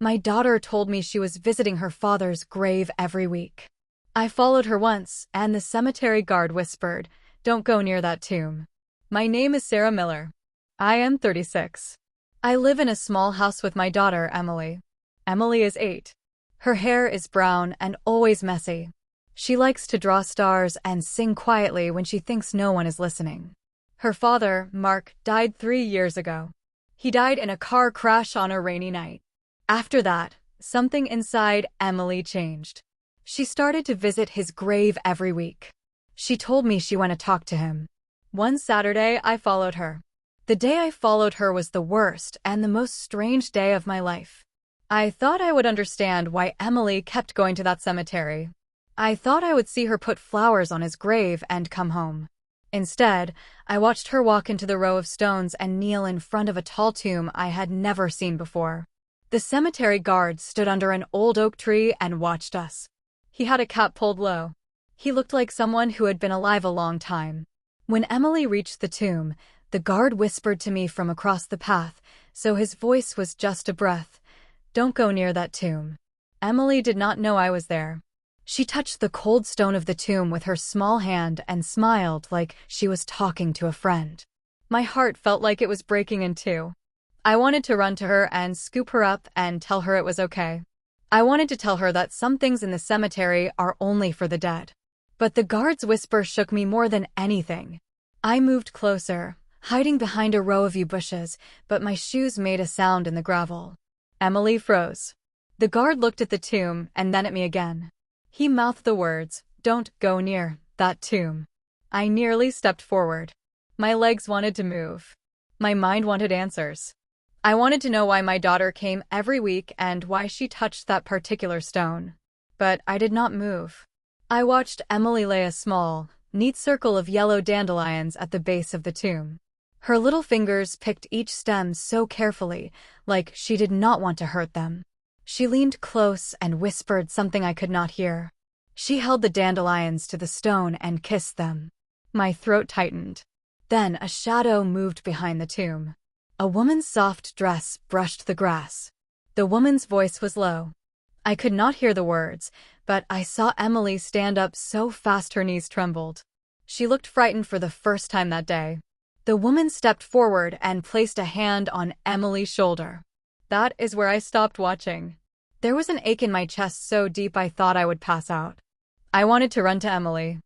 My daughter told me she was visiting her father's grave every week. I followed her once, and the cemetery guard whispered, "Don't go near that tomb." My name is Sarah Miller. I am 36. I live in a small house with my daughter, Emily. Emily is 8. Her hair is brown and always messy. She likes to draw stars and sing quietly when she thinks no one is listening. Her father, Mark, died 3 years ago. He died in a car crash on a rainy night. After that, something inside Emily changed. She started to visit his grave every week. She told me she wanted to talk to him. One Saturday, I followed her. The day I followed her was the worst and the most strange day of my life. I thought I would understand why Emily kept going to that cemetery. I thought I would see her put flowers on his grave and come home. Instead, I watched her walk into the row of stones and kneel in front of a tall tomb I had never seen before. The cemetery guard stood under an old oak tree and watched us. He had a cap pulled low. He looked like someone who had been alive a long time. When Emily reached the tomb, the guard whispered to me from across the path, so his voice was just a breath. "Don't go near that tomb." Emily did not know I was there. She touched the cold stone of the tomb with her small hand and smiled like she was talking to a friend. My heart felt like it was breaking in two. I wanted to run to her and scoop her up and tell her it was okay. I wanted to tell her that some things in the cemetery are only for the dead. But the guard's whisper shook me more than anything. I moved closer, hiding behind a row of yew bushes, but my shoes made a sound in the gravel. Emily froze. The guard looked at the tomb and then at me again. He mouthed the words, "Don't go near that tomb." I nearly stepped forward. My legs wanted to move. My mind wanted answers. I wanted to know why my daughter came every week and why she touched that particular stone. But I did not move. I watched Emily lay a small, neat circle of yellow dandelions at the base of the tomb. Her little fingers picked each stem so carefully, like she did not want to hurt them. She leaned close and whispered something I could not hear. She held the dandelions to the stone and kissed them. My throat tightened. Then a shadow moved behind the tomb. A woman's soft dress brushed the grass. The woman's voice was low. I could not hear the words, but I saw Emily stand up so fast her knees trembled. She looked frightened for the first time that day. The woman stepped forward and placed a hand on Emily's shoulder. That is where I stopped watching. There was an ache in my chest so deep I thought I would pass out. I wanted to run to Emily.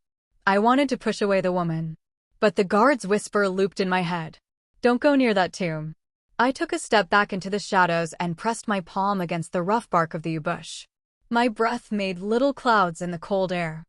I wanted to push away the woman. But the guard's whisper looped in my head. "Don't go near that tomb." I took a step back into the shadows and pressed my palm against the rough bark of the yew bush. My breath made little clouds in the cold air.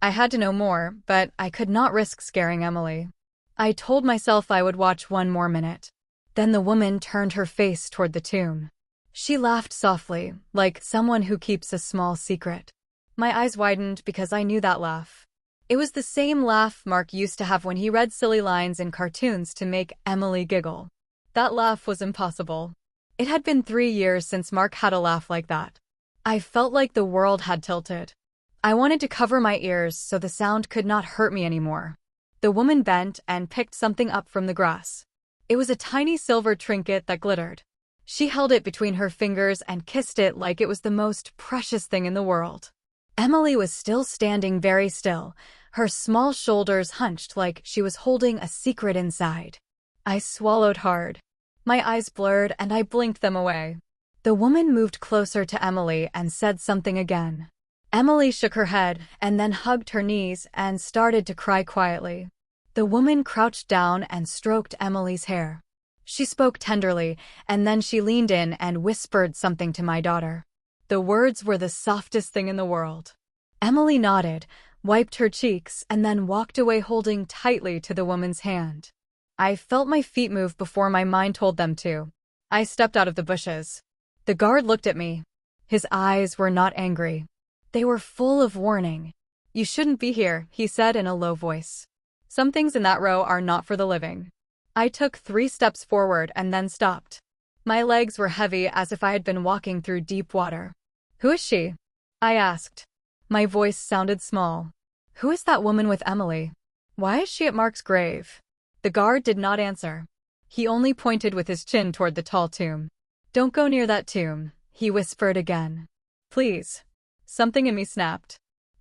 I had to know more, but I could not risk scaring Emily. I told myself I would watch one more minute. Then the woman turned her face toward the tomb. She laughed softly, like someone who keeps a small secret. My eyes widened because I knew that laugh. It was the same laugh Mark used to have when he read silly lines in cartoons to make Emily giggle. That laugh was impossible. It had been 3 years since Mark had a laugh like that. I felt like the world had tilted. I wanted to cover my ears so the sound could not hurt me anymore. The woman bent and picked something up from the grass. It was a tiny silver trinket that glittered. She held it between her fingers and kissed it like it was the most precious thing in the world. Emily was still standing very still, her small shoulders hunched like she was holding a secret inside. I swallowed hard. My eyes blurred and I blinked them away. The woman moved closer to Emily and said something again. Emily shook her head and then hugged her knees and started to cry quietly. The woman crouched down and stroked Emily's hair. She spoke tenderly, and then she leaned in and whispered something to my daughter. The words were the softest thing in the world. Emily nodded, wiped her cheeks, and then walked away holding tightly to the woman's hand. I felt my feet move before my mind told them to. I stepped out of the bushes. The guard looked at me. His eyes were not angry. They were full of warning. "You shouldn't be here," he said in a low voice. "Some things in that row are not for the living." I took 3 steps forward and then stopped. My legs were heavy as if I had been walking through deep water. "Who is she?" I asked. My voice sounded small. "Who is that woman with Emily? Why is she at Mark's grave?" The guard did not answer. He only pointed with his chin toward the tall tomb. "Don't go near that tomb," he whispered again. Please. Something in me snapped.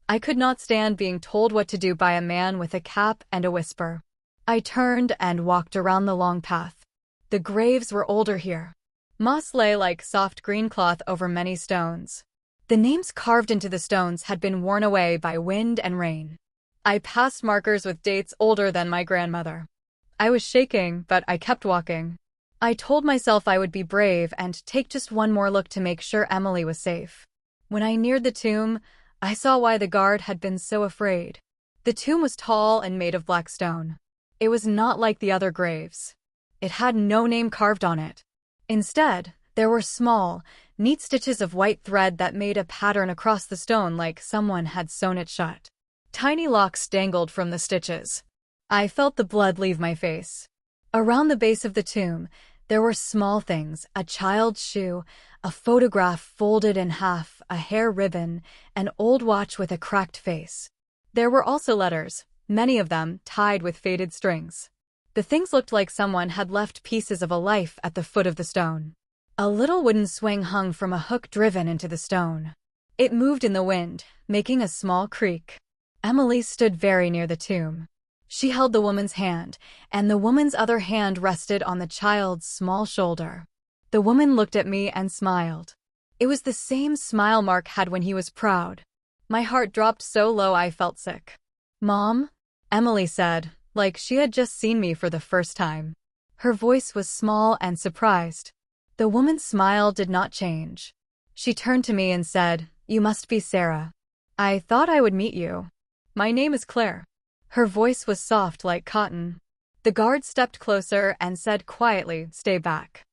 I could not stand being told what to do by a man with a cap and a whisper. I turned and walked around the long path. The graves were older here. Moss lay like soft green cloth over many stones. The names carved into the stones had been worn away by wind and rain. I passed markers with dates older than my grandmother. I was shaking, but I kept walking. I told myself I would be brave and take just one more look to make sure Emily was safe. When I neared the tomb, I saw why the guard had been so afraid. The tomb was tall and made of black stone. It was not like the other graves. It had no name carved on it. Instead, there were small, neat stitches of white thread that made a pattern across the stone like someone had sewn it shut. Tiny locks dangled from the stitches. I felt the blood leave my face. Around the base of the tomb, there were small things, a child's shoe, a photograph folded in half, a hair ribbon, an old watch with a cracked face. There were also letters, many of them tied with faded strings. The things looked like someone had left pieces of a life at the foot of the stone. A little wooden swing hung from a hook driven into the stone. It moved in the wind, making a small creak. Emily stood very near the tomb. She held the woman's hand, and the woman's other hand rested on the child's small shoulder. The woman looked at me and smiled. It was the same smile Mark had when he was proud. My heart dropped so low I felt sick. "Mom?" Emily said, like she had just seen me for the first time. Her voice was small and surprised. The woman's smile did not change. She turned to me and said, "You must be Sarah. I thought I would meet you. My name is Claire." Her voice was soft like cotton. The guard stepped closer and said quietly, "Stay back."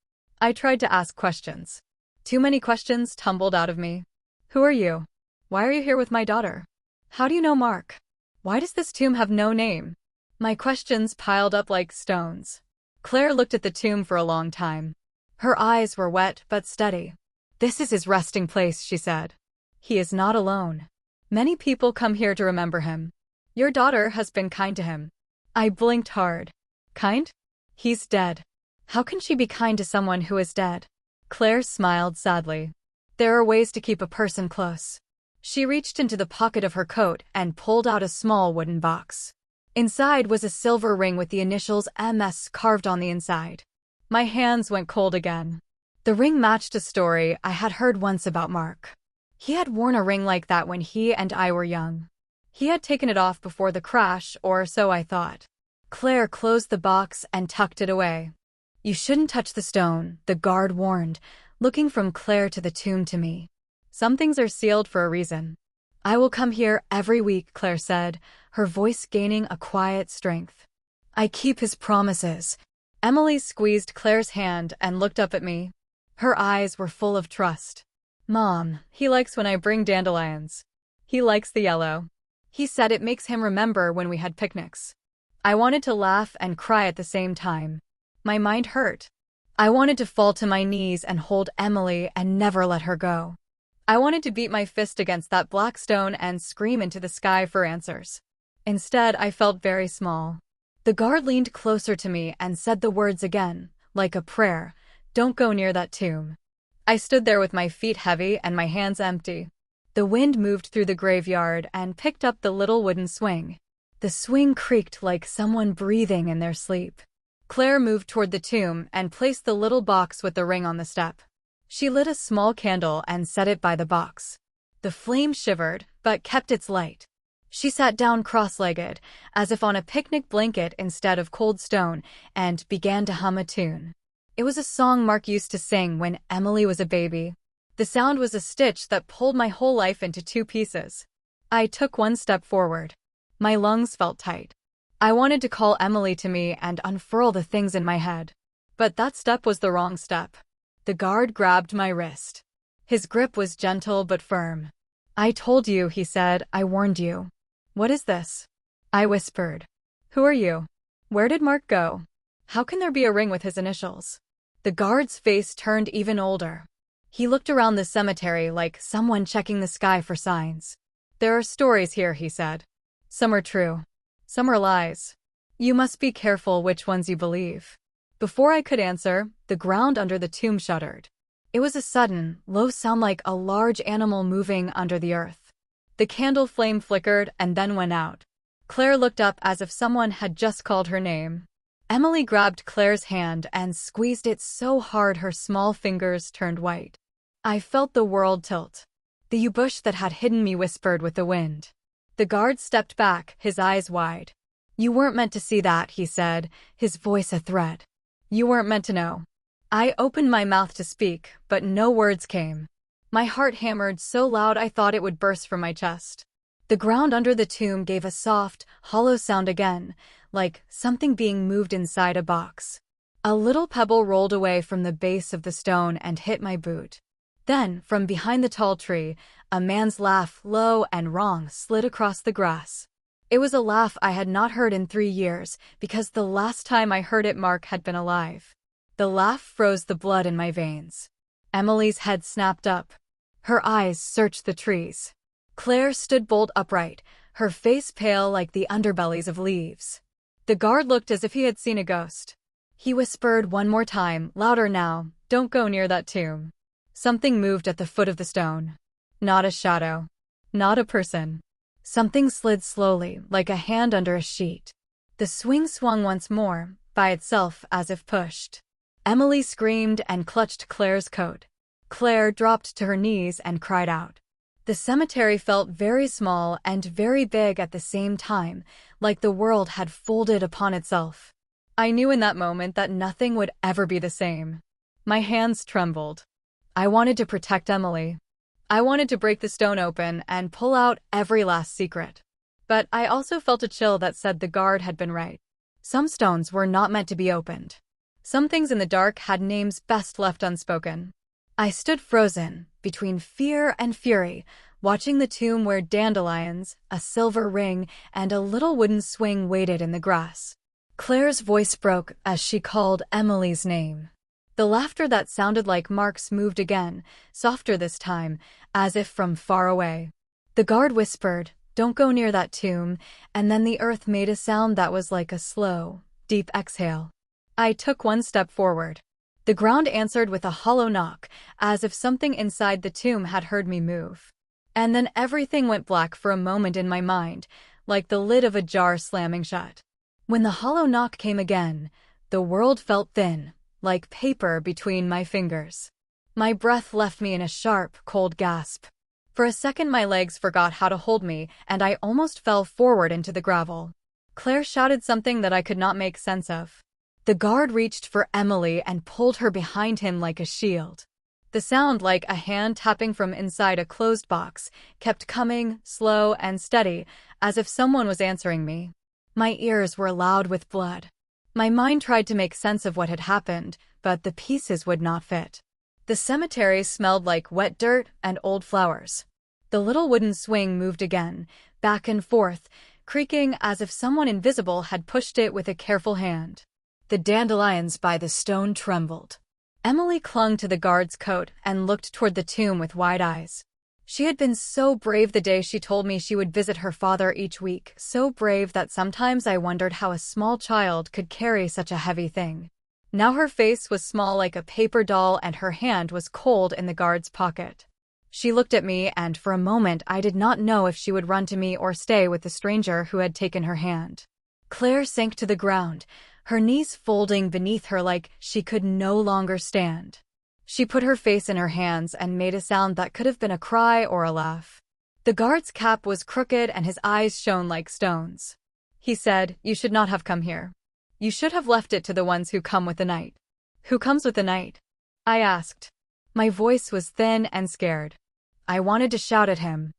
I tried to ask questions. Too many questions tumbled out of me. "Who are you? Why are you here with my daughter? How do you know Mark? Why does this tomb have no name?" My questions piled up like stones. Claire looked at the tomb for a long time. Her eyes were wet but steady. "This is his resting place," she said. "He is not alone. Many people come here to remember him. Your daughter has been kind to him." I blinked hard. "Kind? He's dead. How can she be kind to someone who is dead?" Claire smiled sadly. "There are ways to keep a person close." She reached into the pocket of her coat and pulled out a small wooden box. Inside was a silver ring with the initials MS carved on the inside. My hands went cold again. The ring matched a story I had heard once about Mark. He had worn a ring like that when he and I were young. He had taken it off before the crash, or so I thought. Claire closed the box and tucked it away. "You shouldn't touch the stone," the guard warned, looking from Claire to the tomb to me. "Some things are sealed for a reason." "I will come here every week," Claire said, her voice gaining a quiet strength. "I keep his promises." Emily squeezed Claire's hand and looked up at me. Her eyes were full of trust. "Mom, he likes when I bring dandelions. He likes the yellow. He said it makes him remember when we had picnics." I wanted to laugh and cry at the same time. My mind hurt. I wanted to fall to my knees and hold Emily and never let her go. I wanted to beat my fist against that black stone and scream into the sky for answers. Instead, I felt very small. The guard leaned closer to me and said the words again, like a prayer, "Don't go near that tomb." I stood there with my feet heavy and my hands empty. The wind moved through the graveyard and picked up the little wooden swing. The swing creaked like someone breathing in their sleep. Claire moved toward the tomb and placed the little box with the ring on the step. She lit a small candle and set it by the box. The flame shivered, but kept its light. She sat down cross-legged, as if on a picnic blanket instead of cold stone, and began to hum a tune. It was a song Mark used to sing when Emily was a baby. The sound was a stitch that pulled my whole life into two pieces. I took one step forward. My lungs felt tight. I wanted to call Emily to me and unfurl the things in my head. But that step was the wrong step. The guard grabbed my wrist. His grip was gentle but firm. "I told you," he said. "I warned you." "What is this?" I whispered. "Who are you? Where did Mark go? How can there be a ring with his initials?" The guard's face turned even older. He looked around the cemetery like someone checking the sky for signs. "There are stories here," he said. "Some are true. Some are lies. You must be careful which ones you believe." Before I could answer, the ground under the tomb shuddered. It was a sudden, low sound like a large animal moving under the earth. The candle flame flickered and then went out. Claire looked up as if someone had just called her name. Emily grabbed Claire's hand and squeezed it so hard her small fingers turned white. I felt the world tilt. The yew bush that had hidden me whispered with the wind. The guard stepped back, his eyes wide. "You weren't meant to see that," he said, his voice a threat. "You weren't meant to know." I opened my mouth to speak, but no words came. My heart hammered so loud I thought it would burst from my chest. The ground under the tomb gave a soft, hollow sound again, like something being moved inside a box. A little pebble rolled away from the base of the stone and hit my boot. Then, from behind the tall tree, a man's laugh, low and wrong, slid across the grass. It was a laugh I had not heard in 3 years, because the last time I heard it Mark had been alive. The laugh froze the blood in my veins. Emily's head snapped up. Her eyes searched the trees. Claire stood bolt upright, her face pale like the underbellies of leaves. The guard looked as if he had seen a ghost. He whispered one more time, louder now, "Don't go near that tomb." Something moved at the foot of the stone. Not a shadow. Not a person. Something slid slowly, like a hand under a sheet. The swing swung once more, by itself as if pushed. Emily screamed and clutched Claire's coat. Claire dropped to her knees and cried out. The cemetery felt very small and very big at the same time, like the world had folded upon itself. I knew in that moment that nothing would ever be the same. My hands trembled. I wanted to protect Emily. I wanted to break the stone open and pull out every last secret. But I also felt a chill that said the guard had been right. Some stones were not meant to be opened. Some things in the dark had names best left unspoken. I stood frozen, between fear and fury, watching the tomb where dandelions, a silver ring, and a little wooden swing waited in the grass. Claire's voice broke as she called Emily's name. The laughter that sounded like Mark's moved again, softer this time, as if from far away. The guard whispered, "Don't go near that tomb," and then the earth made a sound that was like a slow, deep exhale. I took one step forward. The ground answered with a hollow knock, as if something inside the tomb had heard me move. And then everything went black for a moment in my mind, like the lid of a jar slamming shut. When the hollow knock came again, the world felt thin, like paper between my fingers. My breath left me in a sharp, cold gasp. For a second my legs forgot how to hold me, and I almost fell forward into the gravel. Claire shouted something that I could not make sense of. The guard reached for Emily and pulled her behind him like a shield. The sound, like a hand tapping from inside a closed box, kept coming, slow and steady, as if someone was answering me. My ears were loud with blood. My mind tried to make sense of what had happened, but the pieces would not fit. The cemetery smelled like wet dirt and old flowers. The little wooden swing moved again, back and forth, creaking as if someone invisible had pushed it with a careful hand. The dandelions by the stone trembled. Emily clung to the guard's coat and looked toward the tomb with wide eyes. She had been so brave the day she told me she would visit her father each week, so brave that sometimes I wondered how a small child could carry such a heavy thing. Now her face was small like a paper doll and her hand was cold in the guard's pocket. She looked at me and for a moment I did not know if she would run to me or stay with the stranger who had taken her hand. Claire sank to the ground, her knees folding beneath her like she could no longer stand. She put her face in her hands and made a sound that could have been a cry or a laugh. The guard's cap was crooked and his eyes shone like stones. He said, "You should not have come here. You should have left it to the ones who come with the night." "Who comes with the night?" I asked. My voice was thin and scared. I wanted to shout at him.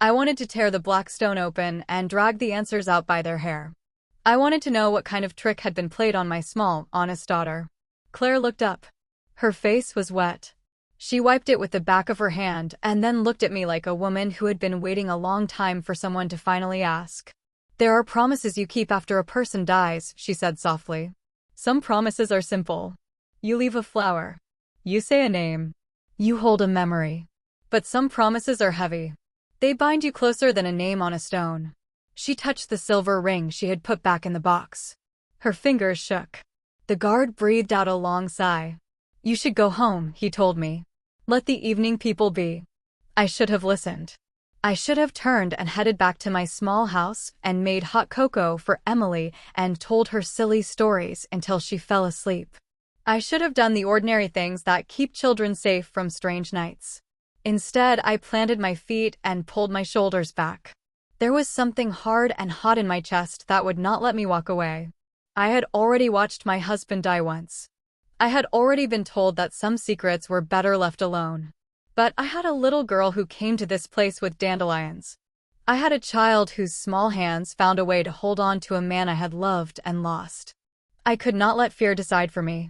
I wanted to tear the black stone open and drag the answers out by their hair. I wanted to know what kind of trick had been played on my small, honest daughter. Claire looked up. Her face was wet. She wiped it with the back of her hand and then looked at me like a woman who had been waiting a long time for someone to finally ask. "There are promises you keep after a person dies," she said softly. "Some promises are simple. You leave a flower. You say a name. You hold a memory. But some promises are heavy. They bind you closer than a name on a stone." She touched the silver ring she had put back in the box. Her fingers shook. The guard breathed out a long sigh. "You should go home," he told me. Let the evening people be. I should have listened. I should have turned and headed back to my small house and made hot cocoa for Emily and told her silly stories until she fell asleep. I should have done the ordinary things that keep children safe from strange nights. Instead, I planted my feet and pulled my shoulders back. There was something hard and hot in my chest that would not let me walk away. I had already watched my husband die once. I had already been told that some secrets were better left alone. But I had a little girl who came to this place with dandelions. I had a child whose small hands found a way to hold on to a man I had loved and lost. I could not let fear decide for me.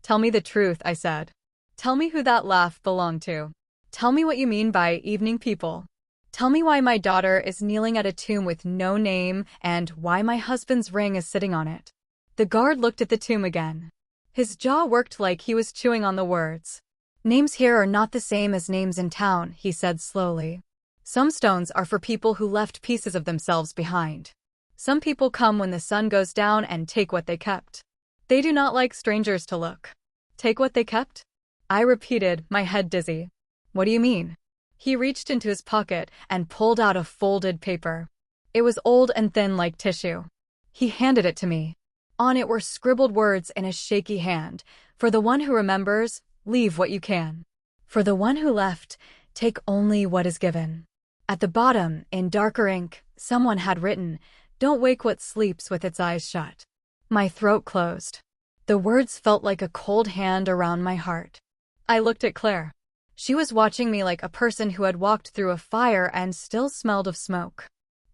Tell me the truth, I said. Tell me who that laugh belonged to. Tell me what you mean by evening people. Tell me why my daughter is kneeling at a tomb with no name and why my husband's ring is sitting on it. The guard looked at the tomb again. His jaw worked like he was chewing on the words. Names here are not the same as names in town, he said slowly. Some stones are for people who left pieces of themselves behind. Some people come when the sun goes down and take what they kept. They do not like strangers to look. Take what they kept? I repeated, my head dizzy. What do you mean? He reached into his pocket and pulled out a folded paper. It was old and thin like tissue. He handed it to me. On it were scribbled words in a shaky hand. For the one who remembers, leave what you can. For the one who left, take only what is given. At the bottom, in darker ink, someone had written, don't wake what sleeps with its eyes shut. My throat closed. The words felt like a cold hand around my heart. I looked at Claire. She was watching me like a person who had walked through a fire and still smelled of smoke.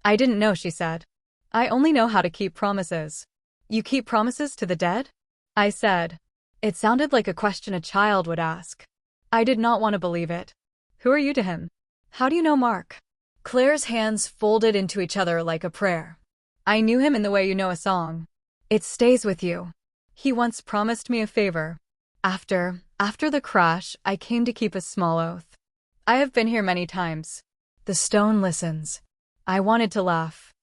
I didn't know, she said. I only know how to keep promises. You keep promises to the dead? I said. It sounded like a question a child would ask. I did not want to believe it. Who are you to him? How do you know Mark? Claire's hands folded into each other like a prayer. I knew him in the way you know a song. It stays with you. He once promised me a favor. After the crash, I came to keep a small oath. I have been here many times. The stone listens. I wanted to laugh.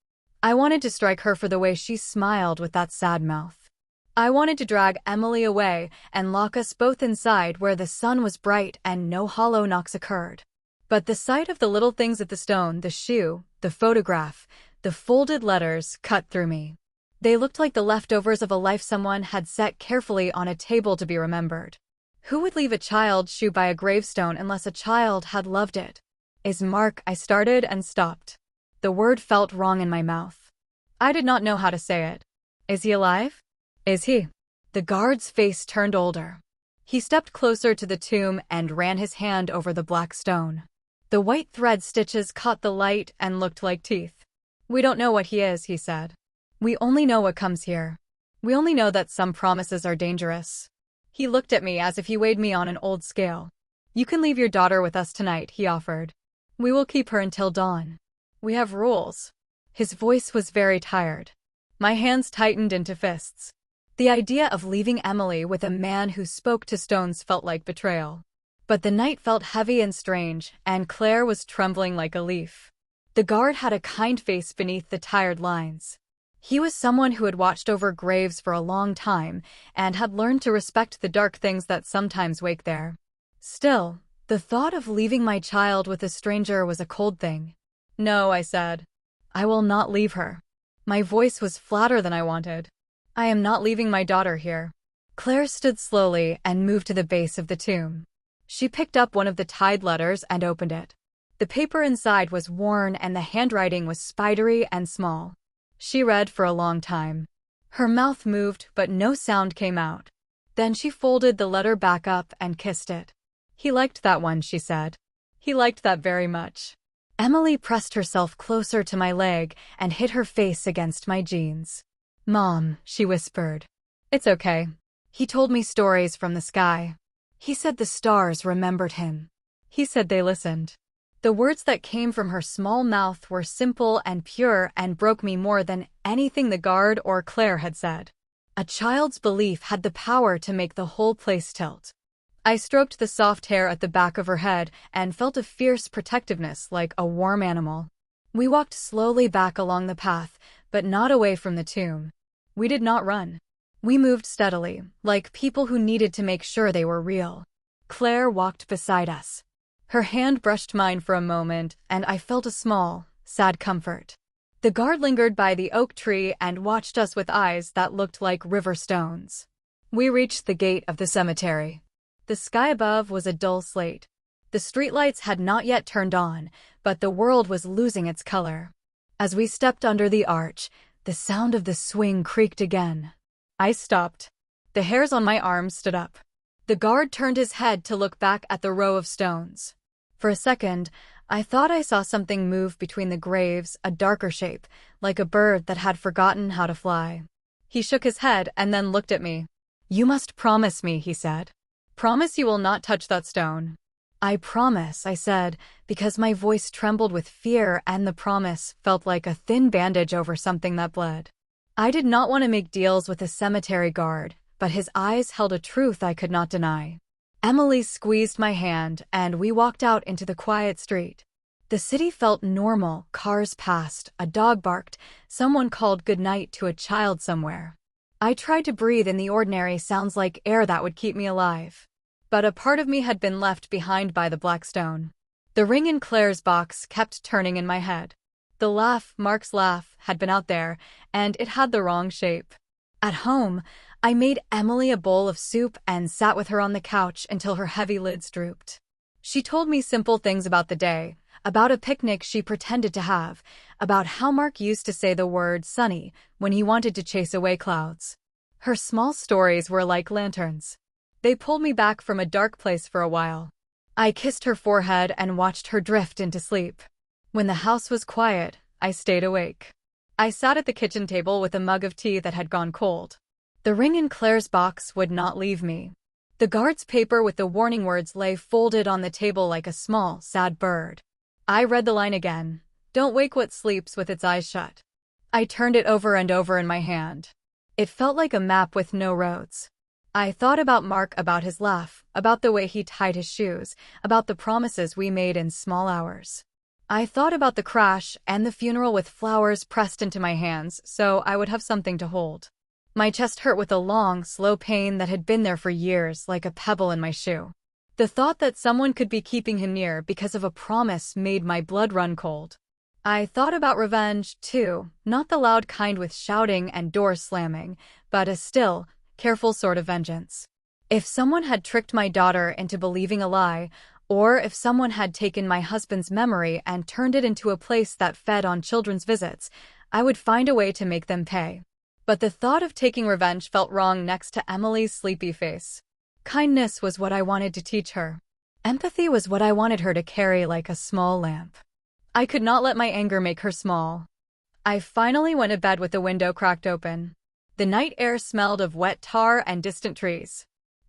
I wanted to strike her for the way she smiled with that sad mouth. I wanted to drag Emily away and lock us both inside where the sun was bright and no hollow knocks occurred. But the sight of the little things at the stone, the shoe, the photograph, the folded letters, cut through me. They looked like the leftovers of a life someone had set carefully on a table to be remembered. Who would leave a child's shoe by a gravestone unless a child had loved it? Is Mark? I started and stopped. The word felt wrong in my mouth. I did not know how to say it. Is he alive? Is he? The guard's face turned older. He stepped closer to the tomb and ran his hand over the black stone. The white thread stitches caught the light and looked like teeth. We don't know what he is, he said. We only know what comes here. We only know that some promises are dangerous. He looked at me as if he weighed me on an old scale. You can leave your daughter with us tonight, he offered. We will keep her until dawn. We have rules. His voice was very tired. My hands tightened into fists. The idea of leaving Emily with a man who spoke to stones felt like betrayal. But the night felt heavy and strange, and Claire was trembling like a leaf. The guard had a kind face beneath the tired lines. He was someone who had watched over graves for a long time and had learned to respect the dark things that sometimes wake there. Still, the thought of leaving my child with a stranger was a cold thing. No, I said. I will not leave her. My voice was flatter than I wanted. I am not leaving my daughter here. Claire stood slowly and moved to the base of the tomb. She picked up one of the tied letters and opened it. The paper inside was worn and the handwriting was spidery and small. She read for a long time. Her mouth moved, but no sound came out. Then she folded the letter back up and kissed it. He liked that one, she said. He liked that very much. Emily pressed herself closer to my leg and hid her face against my jeans. Mom, she whispered. It's okay. He told me stories from the sky. He said the stars remembered him. He said they listened. The words that came from her small mouth were simple and pure and broke me more than anything the guard or Claire had said. A child's belief had the power to make the whole place tilt. I stroked the soft hair at the back of her head and felt a fierce protectiveness like a warm animal. We walked slowly back along the path, but not away from the tomb. We did not run. We moved steadily, like people who needed to make sure they were real. Claire walked beside us. Her hand brushed mine for a moment, and I felt a small, sad comfort. The guard lingered by the oak tree and watched us with eyes that looked like river stones. We reached the gate of the cemetery. The sky above was a dull slate. The streetlights had not yet turned on, but the world was losing its color. As we stepped under the arch, the sound of the swing creaked again. I stopped. The hairs on my arms stood up. The guard turned his head to look back at the row of stones. For a second, I thought I saw something move between the graves, a darker shape, like a bird that had forgotten how to fly. He shook his head and then looked at me. "You must promise me," he said. "Promise you will not touch that stone." "I promise," I said, because my voice trembled with fear and the promise felt like a thin bandage over something that bled. I did not want to make deals with the cemetery guard, but his eyes held a truth I could not deny. Emily squeezed my hand, and we walked out into the quiet street. The city felt normal, cars passed, a dog barked, someone called goodnight to a child somewhere. I tried to breathe in the ordinary sounds like air that would keep me alive. But a part of me had been left behind by the black stone. The ring in Claire's box kept turning in my head. The laugh, Mark's laugh, had been out there, and it had the wrong shape. At home, I made Emily a bowl of soup and sat with her on the couch until her heavy lids drooped. She told me simple things about the day, about a picnic she pretended to have, about how Mark used to say the word sunny when he wanted to chase away clouds. Her small stories were like lanterns. They pulled me back from a dark place for a while. I kissed her forehead and watched her drift into sleep. When the house was quiet, I stayed awake. I sat at the kitchen table with a mug of tea that had gone cold. The ring in Claire's box would not leave me. The guard's paper with the warning words lay folded on the table like a small, sad bird. I read the line again, "Don't wake what sleeps with its eyes shut." I turned it over and over in my hand. It felt like a map with no roads. I thought about Mark, about his laugh, about the way he tied his shoes, about the promises we made in small hours. I thought about the crash and the funeral with flowers pressed into my hands so I would have something to hold. My chest hurt with a long, slow pain that had been there for years, like a pebble in my shoe. The thought that someone could be keeping him near because of a promise made my blood run cold. I thought about revenge, too, not the loud kind with shouting and doors slamming, but a still, careful sort of vengeance. If someone had tricked my daughter into believing a lie, or if someone had taken my husband's memory and turned it into a place that fed on children's visits, I would find a way to make them pay. But the thought of taking revenge felt wrong next to Emily's sleepy face. Kindness was what I wanted to teach her. Empathy was what I wanted her to carry like a small lamp. I could not let my anger make her small. I finally went to bed with the window cracked open. The night air smelled of wet tar and distant trees.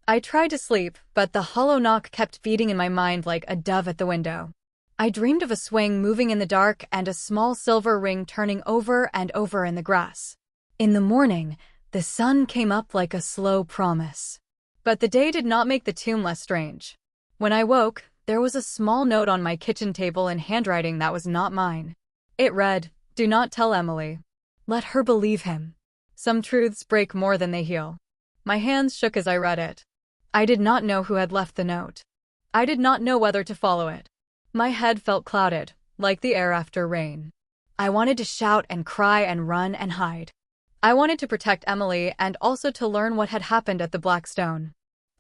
I tried to sleep, but the hollow knock kept beating in my mind like a dove at the window. I dreamed of a swing moving in the dark and a small silver ring turning over and over in the grass. In the morning, the sun came up like a slow promise. But the day did not make the tomb less strange. When I woke, there was a small note on my kitchen table in handwriting that was not mine. It read, "Do not tell Emily. Let her believe him. Some truths break more than they heal." My hands shook as I read it. I did not know who had left the note. I did not know whether to follow it. My head felt clouded, like the air after rain. I wanted to shout and cry and run and hide. I wanted to protect Emily and also to learn what had happened at the Black Stone.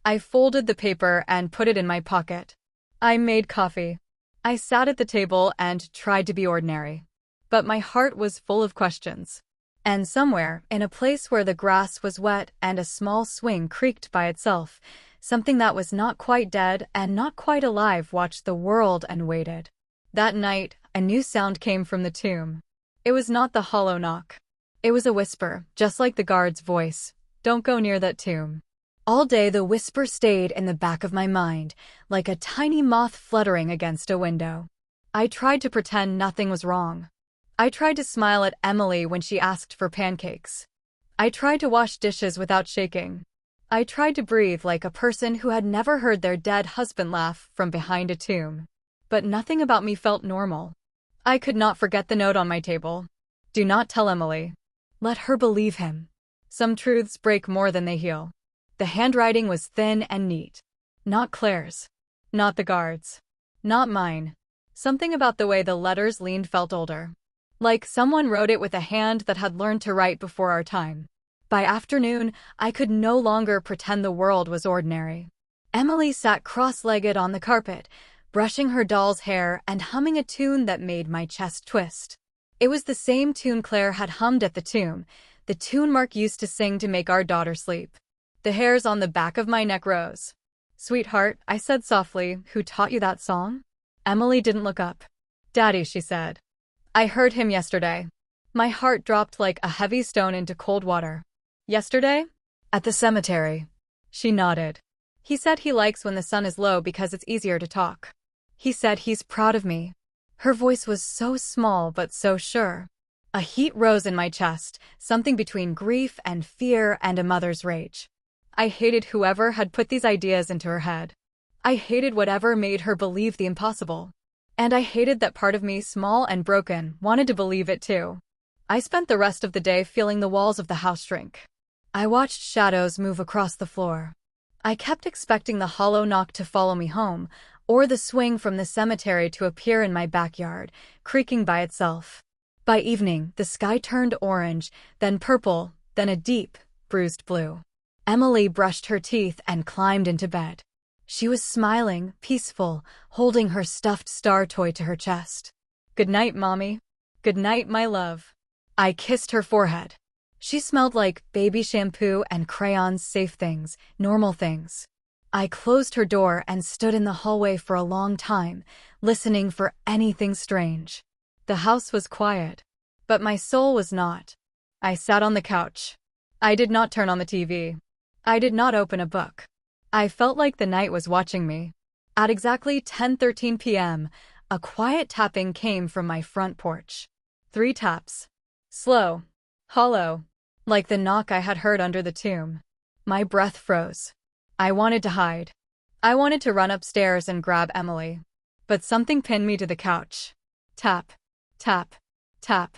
I folded the paper and put it in my pocket. I made coffee. I sat at the table and tried to be ordinary. But my heart was full of questions. And somewhere, in a place where the grass was wet and a small swing creaked by itself, something that was not quite dead and not quite alive watched the world and waited. That night, a new sound came from the tomb. It was not the hollow knock. It was a whisper, just like the guard's voice. "Don't go near that tomb." All day the whisper stayed in the back of my mind, like a tiny moth fluttering against a window. I tried to pretend nothing was wrong. I tried to smile at Emily when she asked for pancakes. I tried to wash dishes without shaking. I tried to breathe like a person who had never heard their dead husband laugh from behind a tomb. But nothing about me felt normal. I could not forget the note on my table. "Do not tell Emily. Let her believe him. Some truths break more than they heal." The handwriting was thin and neat. Not Claire's. Not the guard's. Not mine. Something about the way the letters leaned felt older. Like someone wrote it with a hand that had learned to write before our time. By afternoon, I could no longer pretend the world was ordinary. Emily sat cross-legged on the carpet, brushing her doll's hair and humming a tune that made my chest twist. It was the same tune Claire had hummed at the tomb, the tune Mark used to sing to make our daughter sleep. The hairs on the back of my neck rose. "Sweetheart," I said softly, "who taught you that song?" Emily didn't look up. "Daddy," she said. "I heard him yesterday." My heart dropped like a heavy stone into cold water. "Yesterday?" "At the cemetery." She nodded. "He said he likes when the sun is low because it's easier to talk. He said he's proud of me." Her voice was so small but so sure. A heat rose in my chest, something between grief and fear and a mother's rage. I hated whoever had put these ideas into her head. I hated whatever made her believe the impossible. And I hated that part of me, small and broken, wanted to believe it too. I spent the rest of the day feeling the walls of the house shrink. I watched shadows move across the floor. I kept expecting the hollow knock to follow me home, or the swing from the cemetery to appear in my backyard, creaking by itself. By evening, the sky turned orange, then purple, then a deep, bruised blue. Emily brushed her teeth and climbed into bed. She was smiling, peaceful, holding her stuffed star toy to her chest. "Good night, Mommy." "Good night, my love." I kissed her forehead. She smelled like baby shampoo and crayons, safe things, normal things. I closed her door and stood in the hallway for a long time, listening for anything strange. The house was quiet, but my soul was not. I sat on the couch. I did not turn on the TV. I did not open a book. I felt like the night was watching me. At exactly 10:13 p.m., a quiet tapping came from my front porch. 3 taps. Slow. Hollow. Like the knock I had heard under the tomb. My breath froze. I wanted to hide. I wanted to run upstairs and grab Emily. But something pinned me to the couch. Tap. Tap. Tap.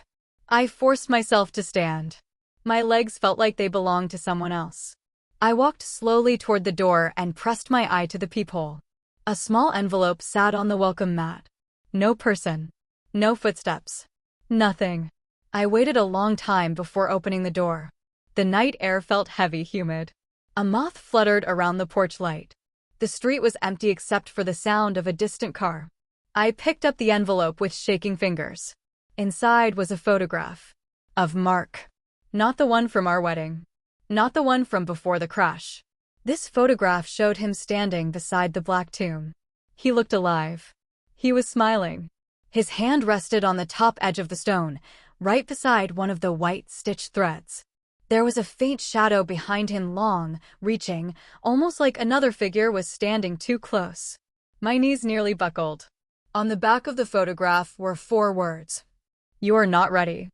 I forced myself to stand. My legs felt like they belonged to someone else. I walked slowly toward the door and pressed my eye to the peephole. A small envelope sat on the welcome mat. No person. No footsteps. Nothing. I waited a long time before opening the door. The night air felt heavy, humid. A moth fluttered around the porch light. The street was empty except for the sound of a distant car. I picked up the envelope with shaking fingers. Inside was a photograph. Of Mark. Not the one from our wedding. Not the one from before the crash. This photograph showed him standing beside the black tomb. He looked alive. He was smiling. His hand rested on the top edge of the stone, right beside one of the white stitched threads. There was a faint shadow behind him, long, reaching, almost like another figure was standing too close. My knees nearly buckled. On the back of the photograph were 4 words. "You're not ready."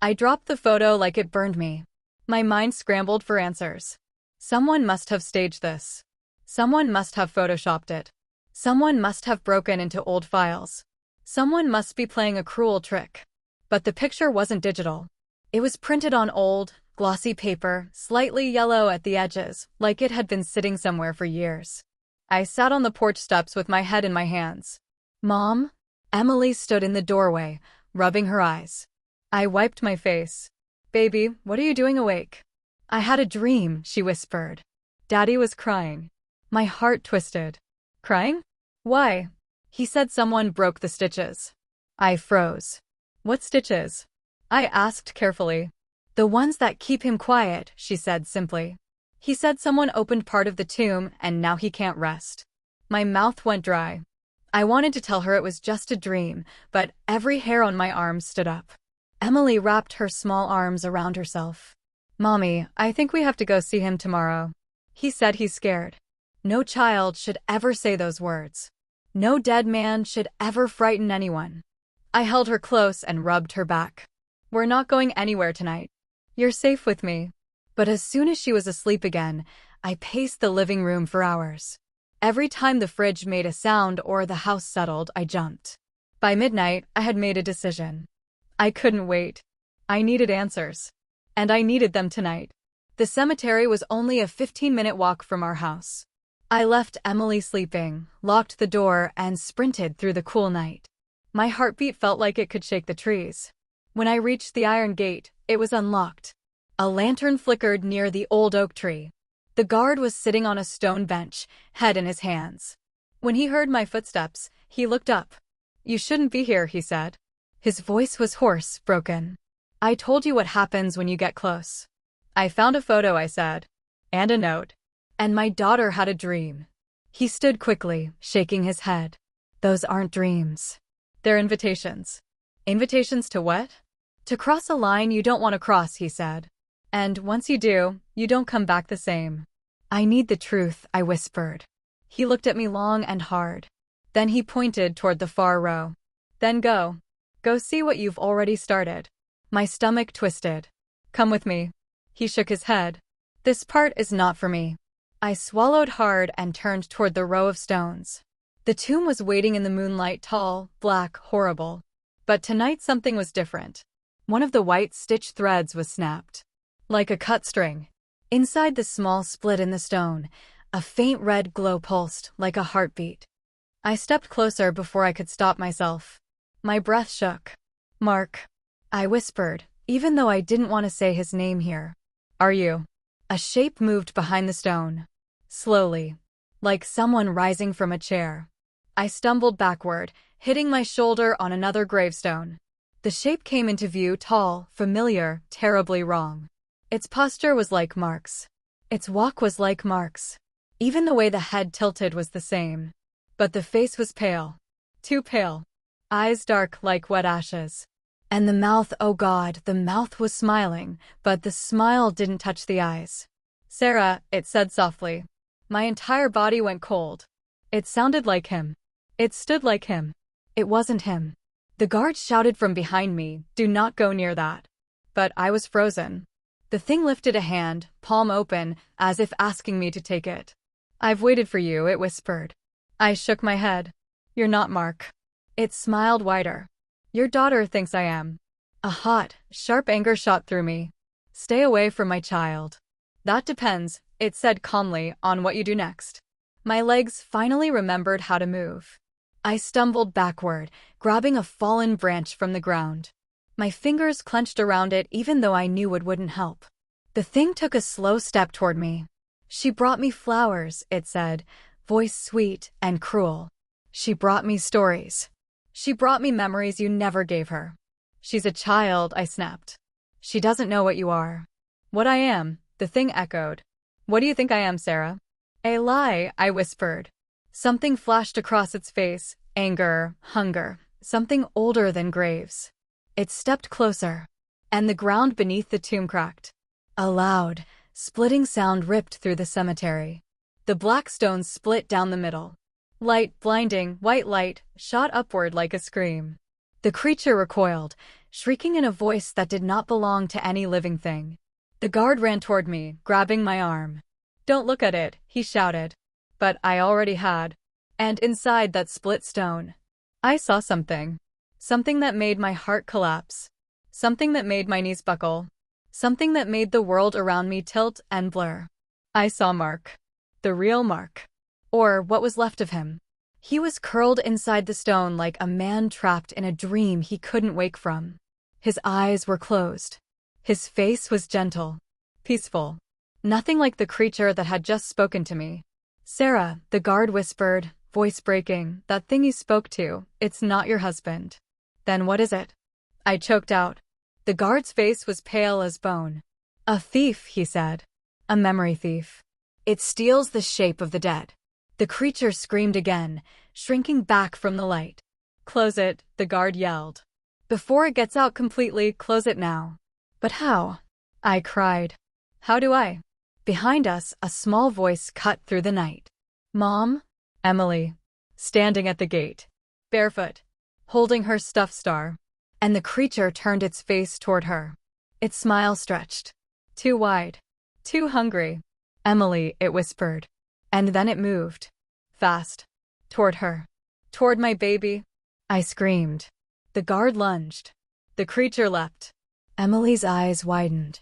I dropped the photo like it burned me. My mind scrambled for answers. Someone must have staged this. Someone must have photoshopped it. Someone must have broken into old files. Someone must be playing a cruel trick. But the picture wasn't digital. It was printed on old, glossy paper, slightly yellow at the edges, like it had been sitting somewhere for years. I sat on the porch steps with my head in my hands. "Mom?" Emily stood in the doorway, rubbing her eyes. I wiped my face. "Baby, what are you doing awake?" "I had a dream," she whispered. Daddy was crying. My heart twisted. "Crying? Why?" He said someone broke the stitches. I froze. "What stitches?" I asked carefully. "The ones that keep him quiet," she said simply. "He said someone opened part of the tomb and now he can't rest." My mouth went dry. I wanted to tell her it was just a dream, but every hair on my arm stood up. Emily wrapped her small arms around herself. "Mommy, I think we have to go see him tomorrow." He said he's scared. No child should ever say those words. No dead man should ever frighten anyone. I held her close and rubbed her back. "We're not going anywhere tonight. You're safe with me." But as soon as she was asleep again, I paced the living room for hours. Every time the fridge made a sound or the house settled, I jumped. By midnight, I had made a decision. I couldn't wait. I needed answers. And I needed them tonight. The cemetery was only a 15-minute walk from our house. I left Emily sleeping, locked the door, and sprinted through the cool night. My heartbeat felt like it could shake the trees. When I reached the iron gate, it was unlocked. A lantern flickered near the old oak tree. The guard was sitting on a stone bench, head in his hands. When he heard my footsteps, he looked up. "You shouldn't be here," he said. His voice was hoarse, broken. "I told you what happens when you get close." "I found a photo," I said. "And a note. And my daughter had a dream." He stood quickly, shaking his head. "Those aren't dreams. They're invitations." "Invitations to what?" "To cross a line you don't want to cross," he said. "And once you do, you don't come back the same." "I need the truth," I whispered. He looked at me long and hard. Then he pointed toward the far row. "Then go. Go see what you've already started." My stomach twisted. "Come with me." He shook his head. "This part is not for me." I swallowed hard and turned toward the row of stones. The tomb was waiting in the moonlight, tall, black, horrible. But tonight something was different. One of the white stitch threads was snapped. Like a cut string. Inside the small split in the stone, a faint red glow pulsed like a heartbeat. I stepped closer before I could stop myself. My breath shook. "Mark," I whispered, even though I didn't want to say his name here. "Are you?" A shape moved behind the stone. Slowly. Like someone rising from a chair. I stumbled backward, hitting my shoulder on another gravestone. The shape came into view, tall, familiar, terribly wrong. Its posture was like Mark's. Its walk was like Mark's. Even the way the head tilted was the same. But the face was pale. Too pale. Eyes dark like wet ashes. And the mouth, oh God, the mouth was smiling, but the smile didn't touch the eyes. "Sarah," it said softly. My entire body went cold. It sounded like him. It stood like him. It wasn't him. The guard shouted from behind me, "Do not go near that." But I was frozen. The thing lifted a hand, palm open, as if asking me to take it. "I've waited for you," it whispered. I shook my head. "You're not Mark." It smiled wider. "Your daughter thinks I am." A hot, sharp anger shot through me. "Stay away from my child." "That depends," it said calmly, "on what you do next." My legs finally remembered how to move. I stumbled backward, grabbing a fallen branch from the ground. My fingers clenched around it even though I knew it wouldn't help. The thing took a slow step toward me. "She brought me flowers," it said, voice sweet and cruel. "She brought me stories. She brought me memories you never gave her." "She's a child," I snapped. "She doesn't know what you are." "What I am," the thing echoed. "What do you think I am, Sarah?" "A lie," I whispered. Something flashed across its face, anger, hunger, something older than graves. It stepped closer, and the ground beneath the tomb cracked. A loud, splitting sound ripped through the cemetery. The black stones split down the middle. Light, blinding, white light, shot upward like a scream. The creature recoiled, shrieking in a voice that did not belong to any living thing. The guard ran toward me, grabbing my arm. "Don't look at it," he shouted. But I already had. And inside that split stone, I saw something. Something that made my heart collapse. Something that made my knees buckle. Something that made the world around me tilt and blur. I saw Mark. The real Mark. Or what was left of him. He was curled inside the stone like a man trapped in a dream he couldn't wake from. His eyes were closed. His face was gentle. Peaceful. Nothing like the creature that had just spoken to me. "Sarah," the guard whispered, voice breaking, "that thing you spoke to, it's not your husband." "Then what is it?" I choked out. The guard's face was pale as bone. "A thief," he said. "A memory thief. It steals the shape of the dead." The creature screamed again, shrinking back from the light. "Close it," the guard yelled. "Before it gets out completely, close it now." "But how?" I cried. "How do I?" Behind us, a small voice cut through the night. "Mom?" Emily. Standing at the gate. Barefoot. Holding her stuffed star. And the creature turned its face toward her. Its smile stretched. Too wide. Too hungry. "Emily," it whispered. And then it moved. Fast. Toward her. Toward my baby. I screamed. The guard lunged. The creature leapt. Emily's eyes widened.